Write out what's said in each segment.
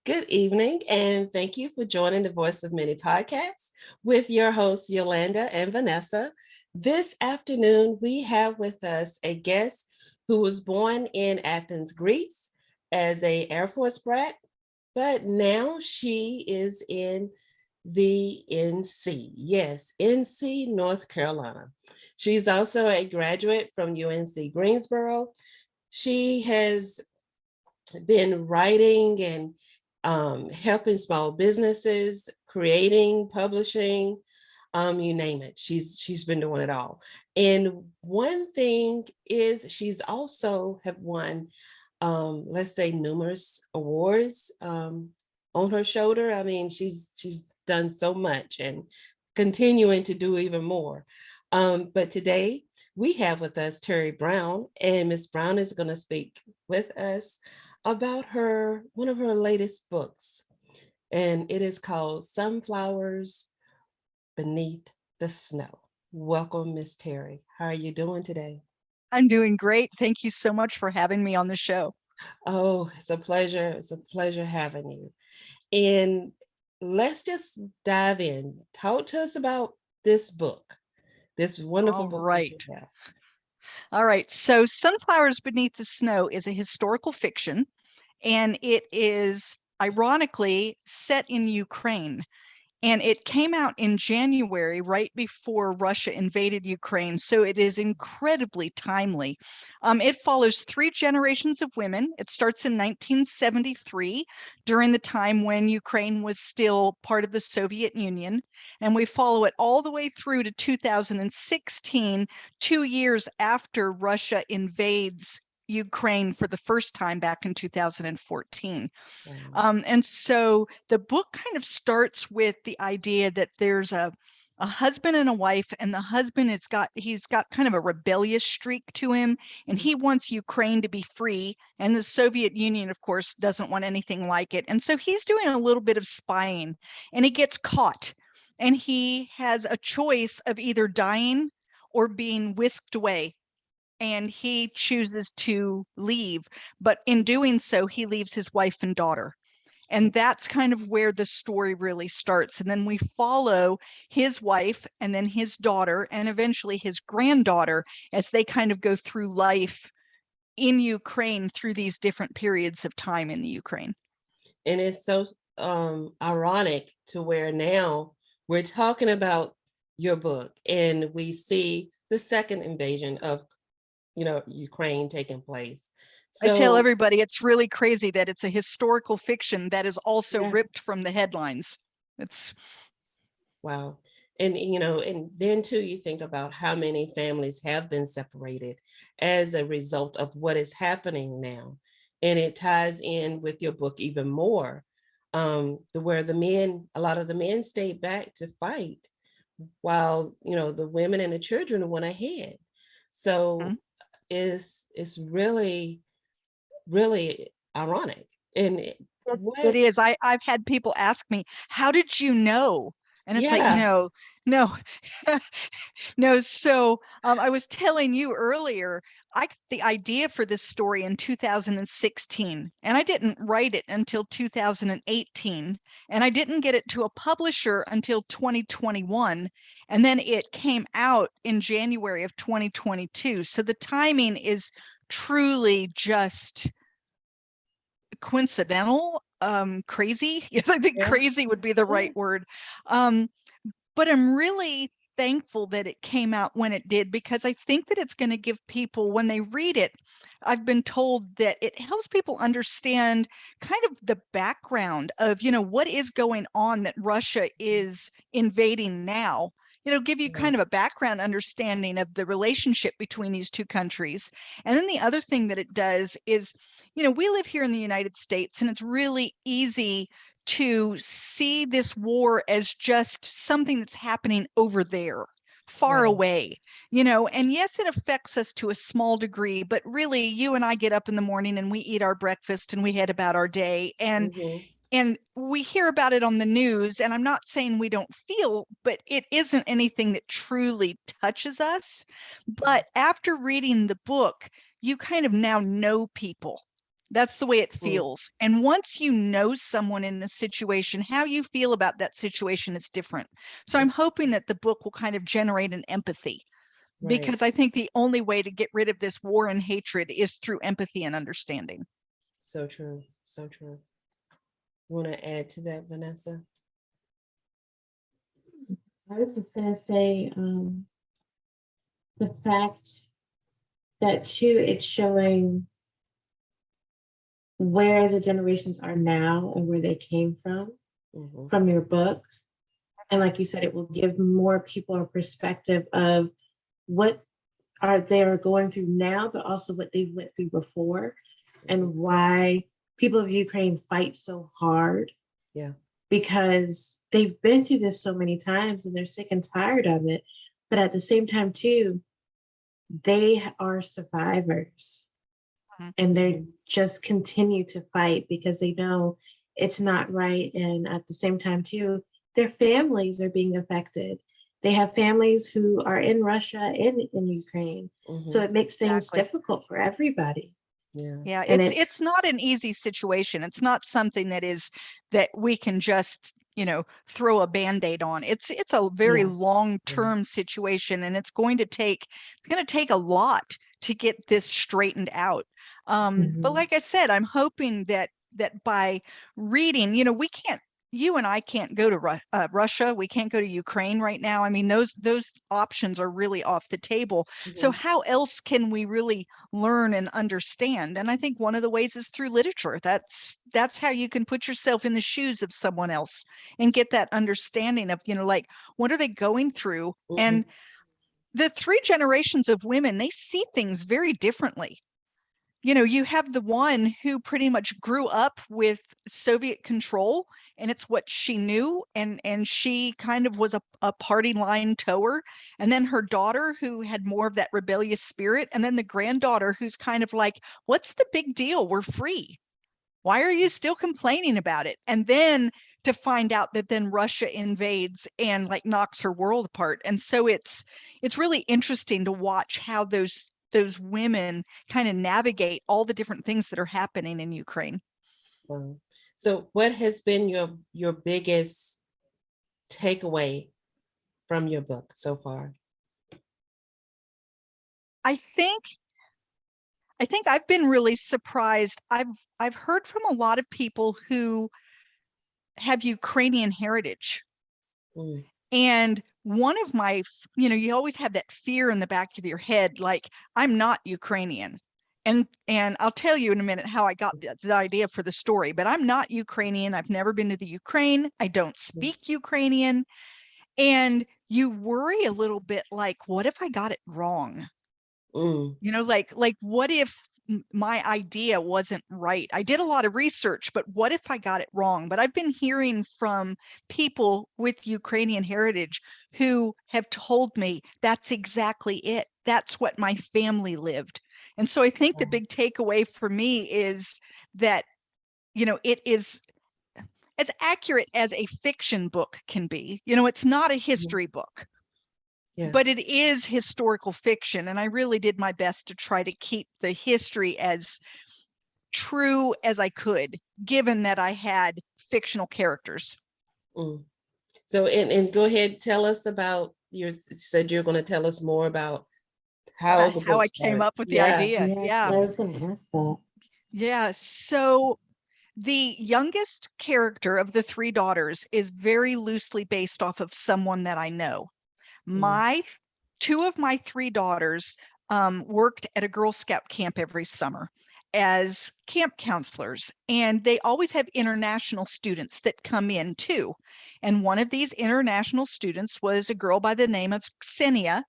Good evening, and thank you for joining the Voice of Many podcast with your hosts, Yolanda and Vanessa. This afternoon, we have with us a guest who was born in Athens, Greece, as a Air Force brat, but now she is in the NC. Yes, NC, North Carolina. She's also a graduate from UNC Greensboro. She has been writing and helping small businesses, creating, publishing, you name it. She's been doing it all. And one thing is she's also have won, let's say, numerous awards on her shoulder. I mean, she's done so much and continuing to do even more. But today we have with us Teri Brown, and Miss Brown is going to speak with us about one of her latest books, and it is called Sunflowers Beneath the Snow. Welcome, Miss Teri. How are you doing today? I'm doing great. Thank you so much for having me on the show. Oh, it's a pleasure. It's a pleasure having you. And let's just dive in. Talk to us about this book, this wonderful All book that right. you have. All right. So, Sunflowers Beneath the Snow is a historical fiction, and it is ironically set in Ukraine. And it came out in January, right before Russia invaded Ukraine. So it is incredibly timely. It follows three generations of women. It starts in 1973, during the time when Ukraine was still part of the Soviet Union. And we follow it all the way through to 2016, 2 years after Russia invades Ukraine for the first time back in 2014. Wow. And so the book kind of starts with the idea that there's a husband and a wife, and the husband he's got kind of a rebellious streak to him, and he wants Ukraine to be free, and the Soviet Union, of course, doesn't want anything like it. And so he's doing a little bit of spying, and he gets caught, and he has a choice of either dying or being whisked away, and he chooses to leave. But in doing so, he leaves his wife and daughter. And that's kind of where the story really starts. And then we follow his wife and then his daughter and eventually his granddaughter as they kind of go through life in Ukraine through these different periods of time in the Ukraine. And it's so ironic to where now we're talking about your book and we see the second invasion of Ukraine taking place. I tell So everybody it's really crazy that it's a historical fiction that is also yeah, ripped from the headlines. It's wow. And and then too, you think about how many families have been separated as a result of what is happening now. And it ties in with your book even more. Where a lot of the men stayed back to fight while the women and the children went ahead. So it's really ironic. And it what, is. I've had people ask me, how did you know? And it's like, yeah, no, no. So I was telling you earlier, I got the idea for this story in 2016, and I didn't write it until 2018, and I didn't get it to a publisher until 2021, and then it came out in January of 2022. So the timing is truly just coincidental, crazy. I think yeah, crazy would be the yeah. right word. Um, but I'm really thankful that it came out when it did, because I think that it's going to give people, when they read it, I've been told that it helps people understand kind of the background of, what is going on, that Russia is invading now. Give you Yeah. kind of a background understanding of the relationship between these two countries. And then the other thing that it does is, we live here in the United States, and it's really easy to see this war as just something that's happening over there, far Right. away, and yes, it affects us to a small degree, but really you and I get up in the morning and we eat our breakfast and we head about our day, and Mhm. we hear about it on the news, and I'm not saying we don't feel, but it isn't anything that truly touches us. But after reading the book, you kind of now know people, That's the way it feels. And once you know someone in the situation, how you feel about that situation is different. So I'm hoping that the book will kind of generate an empathy, because I think the only way to get rid of this war and hatred is through empathy and understanding. So true. So true. You want to add to that, Vanessa? I was just going to say the fact that, too, it's showing where the generations are now and where they came from your book. And like you said, it will give more people a perspective of what they are going through now, but also what they went through before, and why people of Ukraine fight so hard. Yeah. Because they've been through this so many times and they're sick and tired of it. But at the same time, too, they are survivors. And they just continue to fight because they know it's not right. And at the same time, too, their families are being affected. They have families who are in Russia and in Ukraine. So it makes things difficult for everybody. Yeah, And it's not an easy situation. It's not something that we can just, throw a Band-Aid on. It's a very long-term situation, and it's going to take a lot to get this straightened out. But like I said, I'm hoping that by reading, you and I can't go to Russia. We can't go to Ukraine right now. I mean, those options are really off the table. So how else can we really learn and understand? And I think one of the ways is through literature. That's how you can put yourself in the shoes of someone else and get that understanding of, like, what are they going through? And the three generations of women, they see things very differently. You have the one who pretty much grew up with Soviet control, and it's what she knew, and she kind of was a party line tower. And then her daughter, who had more of that rebellious spirit, and then the granddaughter, who's kind of like, what's the big deal? We're free. Why are you still complaining about it? And then to find out that then Russia invades and like knocks her world apart. And so it's really interesting to watch how those women kind of navigate all the different things that are happening in Ukraine. Wow. So what has been your biggest takeaway from your book so far? I think I've been really surprised. I've heard from a lot of people who have Ukrainian heritage. And one of my, you always have that fear in the back of your head, like, I'm not Ukrainian. And I'll tell you in a minute how I got the idea for the story, but I'm not Ukrainian. I've never been to the Ukraine. I don't speak Ukrainian. And you worry a little bit, like, what if I got it wrong? Like what if my idea wasn't right? I did a lot of research, but what if I got it wrong? But I've been hearing from people with Ukrainian heritage who have told me that's exactly it. That's what my family lived. And so I think the big takeaway for me is that, it is as accurate as a fiction book can be. It's not a history book. But it is historical fiction, and I really did my best to try to keep the history as true as I could, given that I had fictional characters. So, and go ahead, tell us about, you said you're going to tell us more about how I came up with the idea. I was going to ask that. Yeah, so the youngest character of the three daughters is very loosely based off of someone that I know. Two of my three daughters worked at a Girl Scout camp every summer as camp counselors, and they always have international students that come in too. And one of these international students was a girl by the name of Ksenia,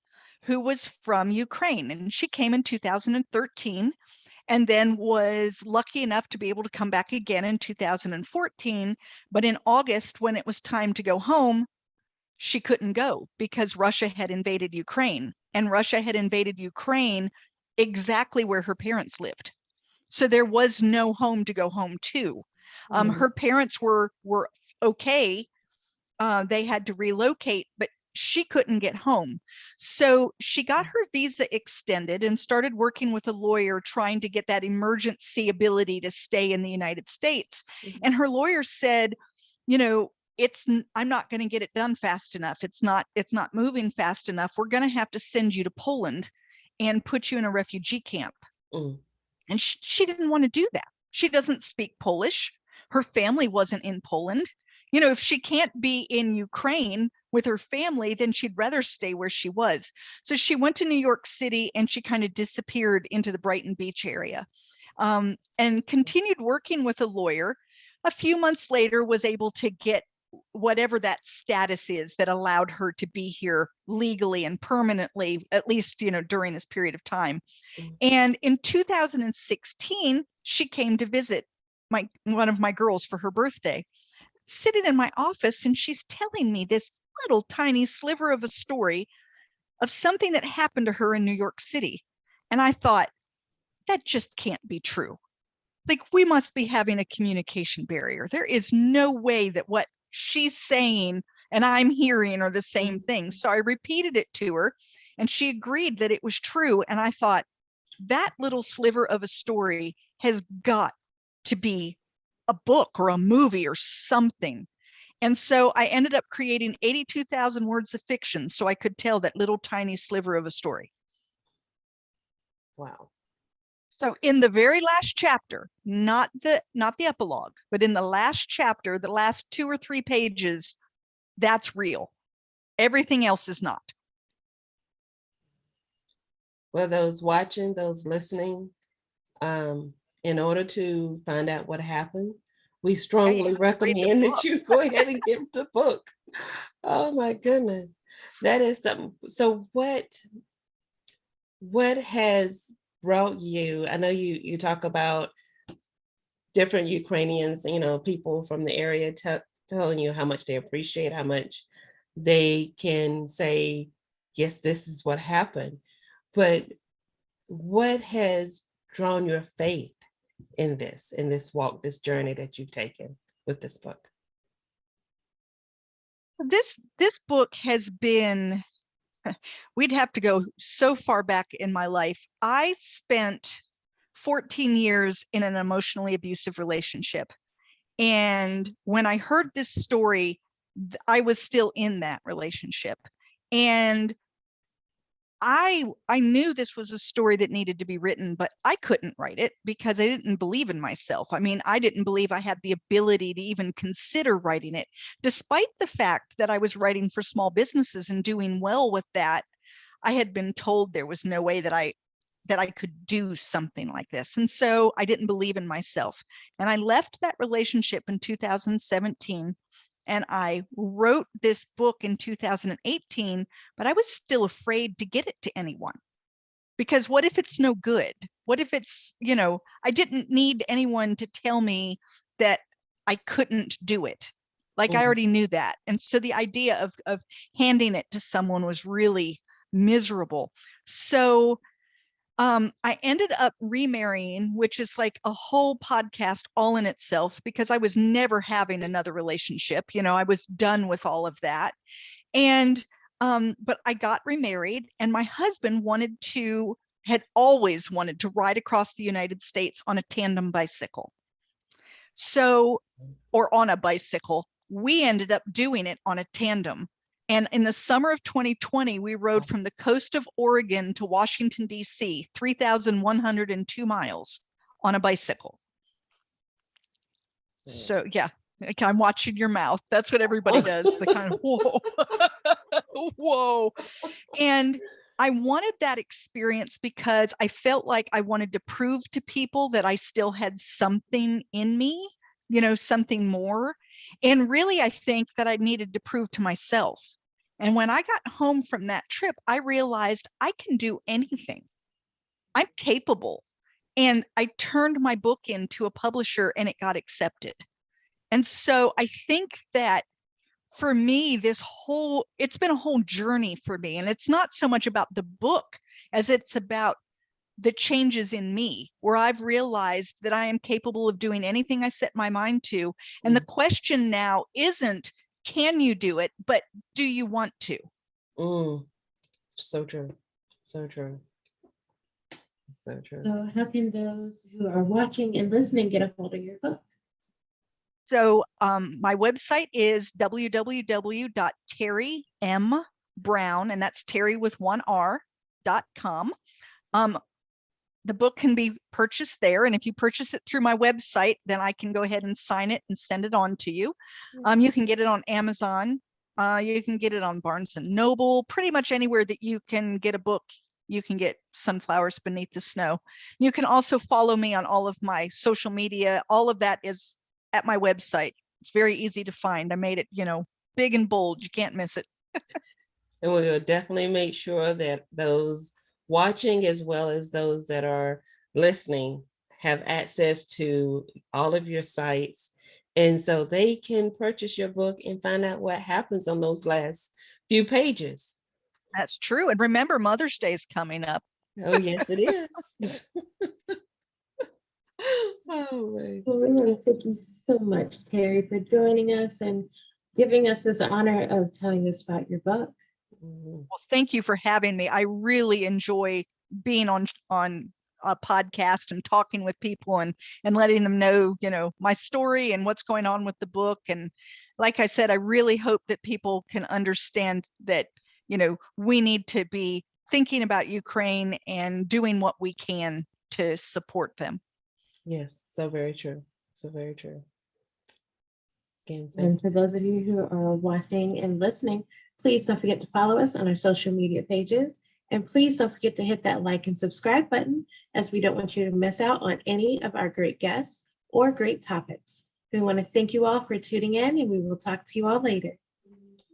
who was from Ukraine, and she came in 2013 and then was lucky enough to be able to come back again in 2014. But in August, when it was time to go home, she couldn't go because Russia had invaded Ukraine, and Russia had invaded Ukraine exactly where her parents lived. So there was no home to go home to. Her parents were okay. They had to relocate, but she couldn't get home. So she got her visa extended and started working with a lawyer trying to get that emergency ability to stay in the United States. And her lawyer said, you know, I'm not going to get it done fast enough. It's not moving fast enough. We're going to have to send you to Poland and put you in a refugee camp. And she didn't want to do that. She doesn't speak Polish. Her family wasn't in Poland. You know, if she can't be in Ukraine with her family, then she'd rather stay where she was. So she went to New York City and she kind of disappeared into the Brighton Beach area, and continued working with a lawyer. A few months later, was able to get whatever that status is that allowed her to be here legally and permanently, at least, you know, during this period of time. And in 2016, she came to visit one of my girls for her birthday, sitting in my office, and she's telling me this little tiny sliver of a story of something that happened to her in New York City. And I thought, that just can't be true. Like, we must be having a communication barrier. There is no way that what she's saying and I'm hearing are the same thing. So I repeated it to her, and she agreed that it was true. And I thought, that little sliver of a story has got to be a book or a movie or something. And so I ended up creating 82,000 words of fiction so I could tell that little tiny sliver of a story. Wow. So in the very last chapter, not the epilogue, but in the last chapter, the last 2 or 3 pages, that's real. Everything else is not. Well, those watching, those listening, in order to find out what happened, we strongly recommend that you go ahead and get the book. Oh my goodness. That is something. So what has brought you, I know you talk about different Ukrainians, you know, people from the area telling you how much they appreciate, how much they can say, yes, this is what happened. But what has drawn your faith in this walk, this journey that you've taken with this book? This book has been, we'd have to go so far back in my life. I spent 14 years in an emotionally abusive relationship. And when I heard this story, I was still in that relationship. And I knew this was a story that needed to be written, but I couldn't write it because I didn't believe in myself. I mean, I didn't believe I had the ability to even consider writing it, despite the fact that I was writing for small businesses and doing well with that. I had been told there was no way that I could do something like this. And so I didn't believe in myself. And I left that relationship in 2017. And I wrote this book in 2018, but I was still afraid to get it to anyone. Because what if it's no good? What if it's, you know, I didn't need anyone to tell me that I couldn't do it. Like, I already knew that. And so the idea of handing it to someone was really miserable. So I ended up remarrying, which is like a whole podcast all in itself, because I was never having another relationship. You know, I was done with all of that. And but I got remarried, and my husband had always wanted to ride across the United States on a tandem bicycle. So, or on a bicycle. We ended up doing it on a tandem. And in the summer of 2020, we rode from the coast of Oregon to Washington, D.C., 3,102 miles on a bicycle. So, yeah, I'm watching your mouth. That's what everybody does. The kind of, whoa, whoa. And I wanted that experience because I felt like I wanted to prove to people that I still had something in me, you know, something more. And really, I think that I needed to prove to myself. And when I got home from that trip, I realized I can do anything. I'm capable. And I turned my book into a publisher and it got accepted. And so I think that for me, it's been a whole journey for me. And it's not so much about the book as it's about the changes in me, where I've realized that I am capable of doing anything I set my mind to. And the question now isn't, can you do it, but do you want to? So true. So true. So true. So how can those who are watching and listening get a hold of your book? So my website is www.terimBrown, and that's Teri with one R.com. The book can be purchased there, and if you purchase it through my website, then I can go ahead and sign it and send it on to you. You can get it on Amazon. You can get it on Barnes and Noble, pretty much anywhere that you can get a book. You can get Sunflowers Beneath the Snow. You can also follow me on all of my social media. All of that is at my website. It's very easy to find. I made it, big and bold. You can't miss it. And we'll definitely make sure that those watching as well as those that are listening have access to all of your sites. And so they can purchase your book and find out what happens on those last few pages. That's true. And remember, Mother's Day is coming up. Oh, yes, it is. Oh, my. Well, we want to thank you so much, Teri, for joining us and giving us this honor of telling us about your book. Well, thank you for having me. I really enjoy being on a podcast and talking with people and letting them know, my story and what's going on with the book. And like I said, I really hope that people can understand that, we need to be thinking about Ukraine and doing what we can to support them. Yes, so very true. So very true. Again, And for those of you who are watching and listening, please don't forget to follow us on our social media pages. And please don't forget to hit that like and subscribe button, as we don't want you to miss out on any of our great guests or great topics. We want to thank you all for tuning in, and we will talk to you all later.